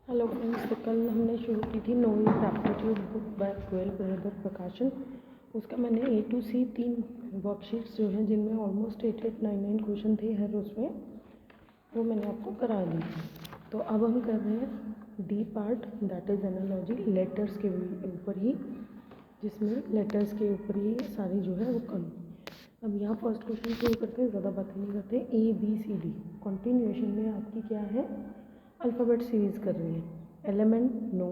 Hello friends, तो कल हमने शुरू की थी knowing aptitude book by Goyal brother प्रकाशन। उसका मैंने A to C 3 वर्कशीट्स जो हैं जिनमें ऑलमोस्ट 8899 क्वेश्चन थे हर उसमें, वो मैंने आपको करा दी थी। तो अब हम कर रहे हैं D part, that is analogy, letters के ऊपर ही, जिसमें लेटर्स के ऊपर ही सारी जो है वो करूँ। अब यहाँ फर्स्ट क्वेश्चन शुरू करते हैं, ज़्यादा बातें नहीं करते। ABCD कॉन्टिन्यूएशन में आपकी क्या है, अल्फ़ाबेट सीरीज़ कर रही है। एलिमेंट नो,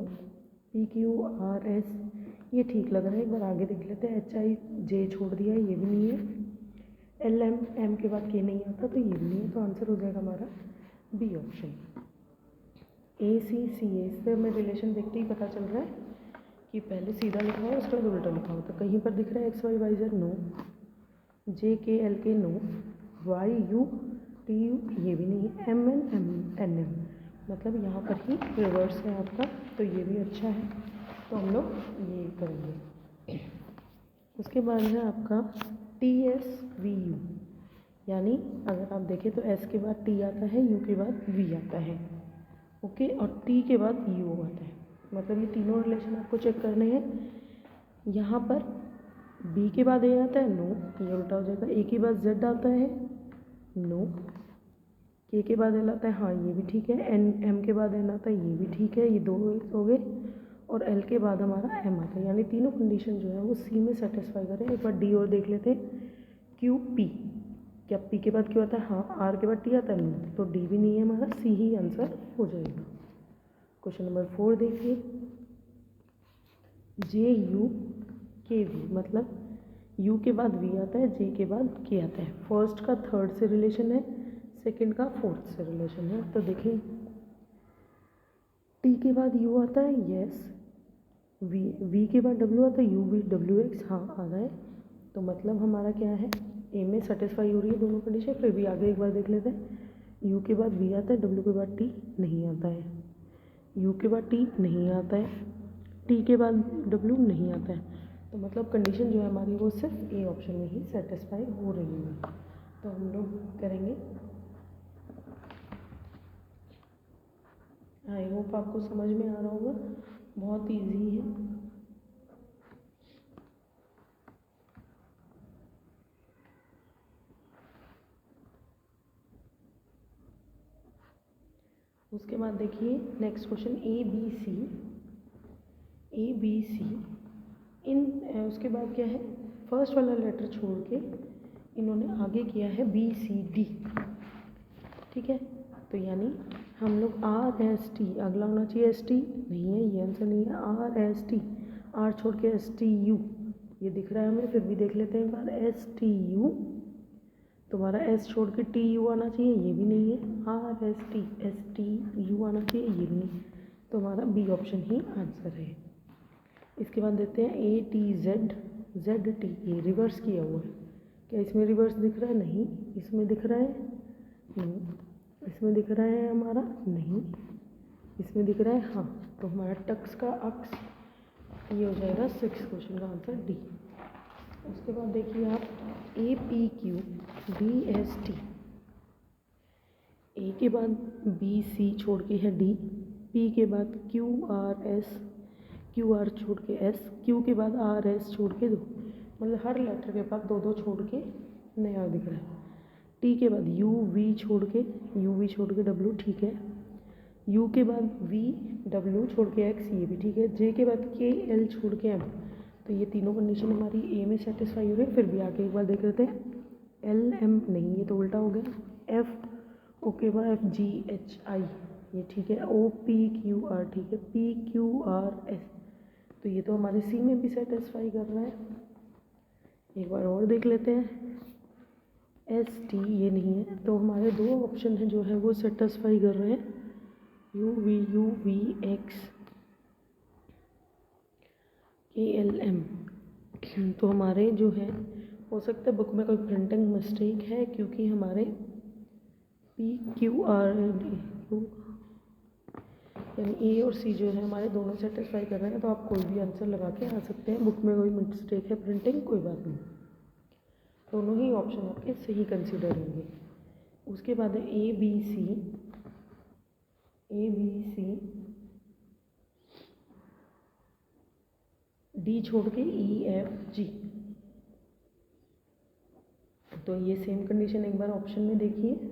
PQRS ये ठीक लग रहा है, एक बार आगे देख लेते हैं। HIJ छोड़ दिया, ये भी नहीं है। LM के बाद K नहीं आता तो ये भी नहीं है, तो आंसर हो जाएगा हमारा बी ऑप्शन। ACCA इस पर हमें रिलेशन देखते ही पता चल रहा है कि पहले सीधा लिखा हुआ है, उसके बाद उल्टा लिखा हुआ। तो कहीं पर दिख रहा है XYYZ no, JKLK no, YUTU ये भी नहीं है, MNNM मतलब यहाँ पर ही रिवर्स है आपका, तो ये भी अच्छा है, तो हम लोग ये करेंगे। उसके बाद है आपका TSVU, यानी अगर आप देखें तो S के बाद T आता है, U के बाद V आता है, ओके, और T के बाद U आता है। मतलब ये तीनों रिलेशन आपको चेक करने हैं। यहाँ पर B के बाद A आता है, नो, ये उल्टा हो जाएगा। A के बाद Z आता है, नो। K के बाद L आता है, हाँ ये भी ठीक है। M के बाद N आता है, ये भी ठीक है, ये दो हो गए। और L के बाद हमारा M आता है, यानी तीनों कंडीशन जो है वो C में सेटिस्फाई करें। एक बार D और देख लेते हैं। QP, क्या P के बाद Q आता है? हाँ। R के बाद T आता है, नो, तो D भी नहीं है हमारा, C ही आंसर हो जाएगा। क्वेश्चन नंबर 4 देखिए। JUKV मतलब U के बाद V आता है, J के बाद K आता है। फर्स्ट का थर्ड से रिलेशन है, सेकंड का फोर्थ से रिलेशन है। तो देखिए T के बाद U आता है, यस। V के बाद W आता है, UV WX हाँ आ रहा है। तो मतलब हमारा क्या है, A में सेटिस्फाई हो रही है दोनों कंडीशन। फिर भी आगे एक बार देख लेते हैं। U के बाद V आता है, W के बाद T नहीं आता है, U के बाद T नहीं आता है, T के बाद W नहीं आता है। तो मतलब कंडीशन जो है हमारी वो सिर्फ A ऑप्शन में ही सेटिस्फाई हो रही है। तो हम लोग करेंगे। आई होप आपको समझ में आ रहा होगा, बहुत इजी है। उसके बाद देखिए नेक्स्ट क्वेश्चन ABC इन उसके बाद क्या है, फर्स्ट वाला लेटर छोड़ के इन्होंने आगे किया है BCD, ठीक है। तो यानी हम लोग RST, अगला होना चाहिए ST, नहीं है, ये आंसर नहीं है। RST, R छोड़ के STU ये दिख रहा है हमें, फिर भी देख लेते हैं एक बार। STU तुम्हारा S छोड़ के TU आना चाहिए, ये भी नहीं है। RST STU आना चाहिए, ये भी नहीं, तो हमारा बी ऑप्शन ही आंसर है। इसके बाद देते हैं ATZ ZT, ये रिवर्स किया हुआ है। क्या इसमें रिवर्स दिख रहा है? नहीं। इसमें दिख रहा है? नहीं। इसमें दिख रहा है हमारा? नहीं। इसमें दिख रहा है? हाँ। तो हमारा टक्स का अक्स ये हो जाएगा 6 क्वेश्चन का आंसर डी। उसके बाद देखिए आप APQ DST, ए के बाद BC छोड़ के है D, P के बाद QRS, QR छोड़ के S, Q के बाद RS छोड़ के दो, मतलब हर लेटर के बाद दो दो छोड़ के नया दिख रहा है। T के बाद UV छोड़ के W, ठीक है। U के बाद V, W छोड़ के X, ये भी ठीक है। J के बाद K, L छोड़ के M, तो ये तीनों कंडीशन हमारी A में सेटिस्फाई हो रही है। फिर भी आगे एक बार देख लेते हैं। LM नहीं, ये तो उल्टा हो गया। F ओके बाय FGHI ये ठीक है। OPQR ठीक है। PQRS तो ये तो हमारे C में भी सेटिस्फाई कर रहा है। एक बार और देख लेते हैं। ST ये नहीं है, तो हमारे दो ऑप्शन हैं जो है वो सेटिस्फाई कर रहे हैं। UVUVX KLM, तो हमारे जो है हो सकता है बुक में कोई प्रिंटिंग मिस्टेक है, क्योंकि हमारे PQR यानी A और C जो है हमारे दोनों सेटिस्फाई कर रहे हैं। तो आप कोई भी आंसर लगा के आ सकते हैं। बुक में कोई मिस्टेक है प्रिंटिंग, कोई बात नहीं, दोनों ही ऑप्शन आपके सही कंसीडर होंगे। उसके बाद है ABC डी छोड़ के ई एफ जी। तो ये सेम कंडीशन एक बार ऑप्शन में देखिए,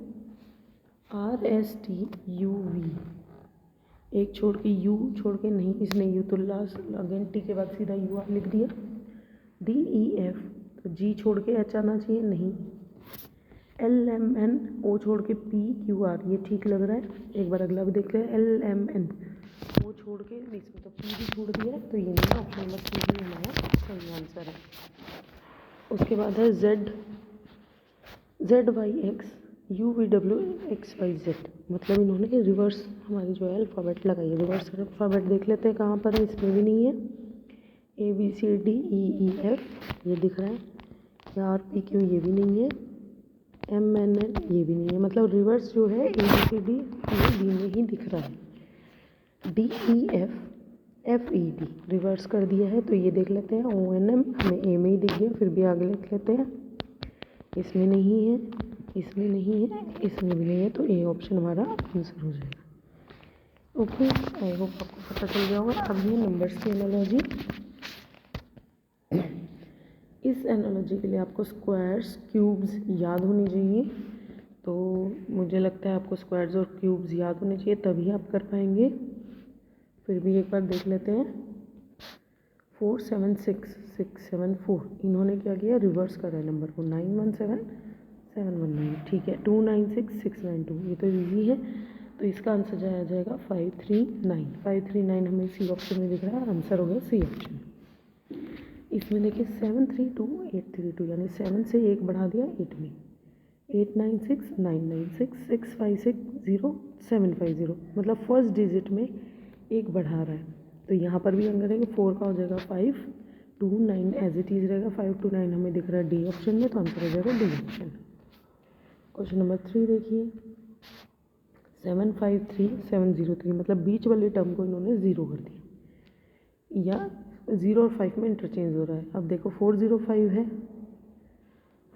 R S T U V, एक छोड़ के यू छोड़ के नहीं, इसने यू तो लास्ट अगेन टी के बाद सीधा यू आर लिख दिया। डी ई एफ, तो जी छोड़ के एच आना चाहिए, नहीं। एल एम एन, ओ छोड़ के पी क्यू आर, ये ठीक लग रहा है। एक बार अगला भी देख लें, एल एम एन, ओ छोड़ के इसमें तो पी भी छोड़ दिया है, तो ये नहीं, ऑप्शन नंबर सी ही हमारा सही आंसर है। उसके बाद है Z Y X U V W X Y Z, मतलब इन्होंने रिवर्स हमारी जो है अल्फ़ाबेट लगाई है। रिवर्स अल्फ़ाबेट देख लेते हैं कहाँ पर है, इसमें भी नहीं है। A B C D E E F ये दिख रहा है, आर पी क्यू ये भी नहीं है, एम एन एन ये भी नहीं है, मतलब रिवर्स जो है ए बी सी डी ये डी में ही दिख रहा है। D E F F E D reverse कर दिया है, तो ये देख लेते हैं। ओ एन एम हमें ए में ही दिख गया, फिर भी आगे लिख लेते हैं। इसमें नहीं है, इसमें नहीं है, इसमें भी नहीं है, तो ए ऑप्शन हमारा आंसर हो जाएगा। ओके, आई होप आपको पता चल गया होगा। अब ये नंबर्स की एनालॉजी, इस एनालॉजी के लिए आपको स्क्वायर्स क्यूब्स याद होनी चाहिए। तो मुझे लगता है आपको स्क्वायर्स और क्यूब्स याद होने चाहिए, तभी आप कर पाएंगे। फिर भी एक बार देख लेते हैं। 4 7 6 6 7 4, इन्होंने क्या किया, रिवर्स करा है नंबर को। 9 1 7 7 1 9, ठीक है। 2 9 6 6 9 2, ये तो ईजी है। तो इसका आंसर जाया जाएगा 5 3 9। 5 3 9 हमें सी ऑप्शन में दिख रहा है, आंसर हो गया सी ऑप्शन। इसमें देखिए 7 3 2 8 3 2, यानी 7 से 1 बढ़ा दिया 8 में। 8 9 6 9 9 6 6 5 6 0 7 5 0, मतलब फर्स्ट डिजिट में 1 बढ़ा रहा है। तो यहाँ पर भी हम करेंगे 4 का हो जाएगा 5 2 9 एज इट इज़ रहेगा। 5 2 9 हमें दिख रहा है डी ऑप्शन में, तो आंसर हो जाएगा डी ऑप्शन। क्वेश्चन नंबर 3 देखिए, 7 5 3 7 0 3, मतलब बीच वाले टर्म को इन्होंने ज़ीरो कर दिया, या 0 और 5 में इंटरचेंज हो रहा है। अब देखो 405 है,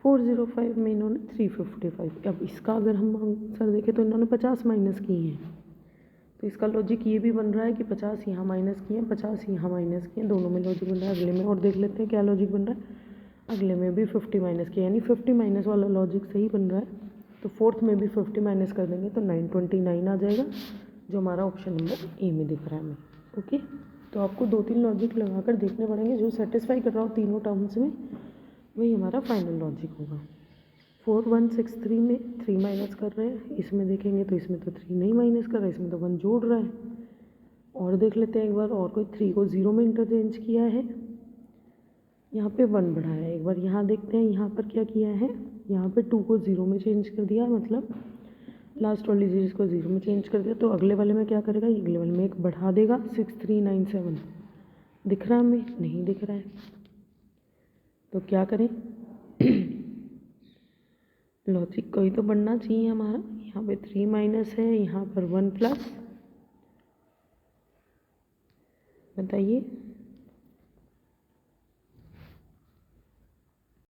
405 में इन्होंने 355। अब इसका अगर हम आंसर देखें तो इन्होंने 50 माइनस किए हैं, तो इसका लॉजिक ये भी बन रहा है कि 50 यहाँ माइनस किए हैं, 50 यहाँ माइनस किए हैं, दोनों में लॉजिक बन रहा है। अगले में और देख लेते हैं क्या लॉजिक बन रहा है। अगले में भी 50 माइनस किया, यानी 50 माइनस वाला लॉजिक सही बन रहा है। तो फोर्थ में भी 50 माइनस कर देंगे तो 929 आ जाएगा, जो हमारा ऑप्शन नंबर ए में दिख रहा है हमें। ओके, तो आपको 2-3 लॉजिक लगाकर देखने पड़ेंगे, जो सेटिस्फाई कर रहा हो तीनों टर्म्स में वही हमारा फाइनल लॉजिक होगा। 4 1 6 3 में 3 माइनस कर रहे हैं, इसमें देखेंगे तो इसमें तो 3 नहीं माइनस कर रहा है, इसमें तो 1 जोड़ रहा है। और देख लेते हैं एक बार, और कोई 3 को 0 में इंटरचेंज किया है, यहाँ पे 1 बढ़ाया है। एक बार यहाँ देखते हैं, यहाँ पर क्या किया है, यहाँ पे 2 को 0 में चेंज कर दिया, मतलब लास्ट वाली चीज़ को 0 में चेंज कर दिया। तो अगले वाले में क्या करेगा, अगले वाले में 1 बढ़ा देगा। 6 3 9 7 दिख रहा है हमें, नहीं दिख रहा है, तो क्या करें लॉजिक कोई तो बनना चाहिए हमारा। यहाँ पे 3 माइनस है, यहाँ पर 1 प्लस, बताइए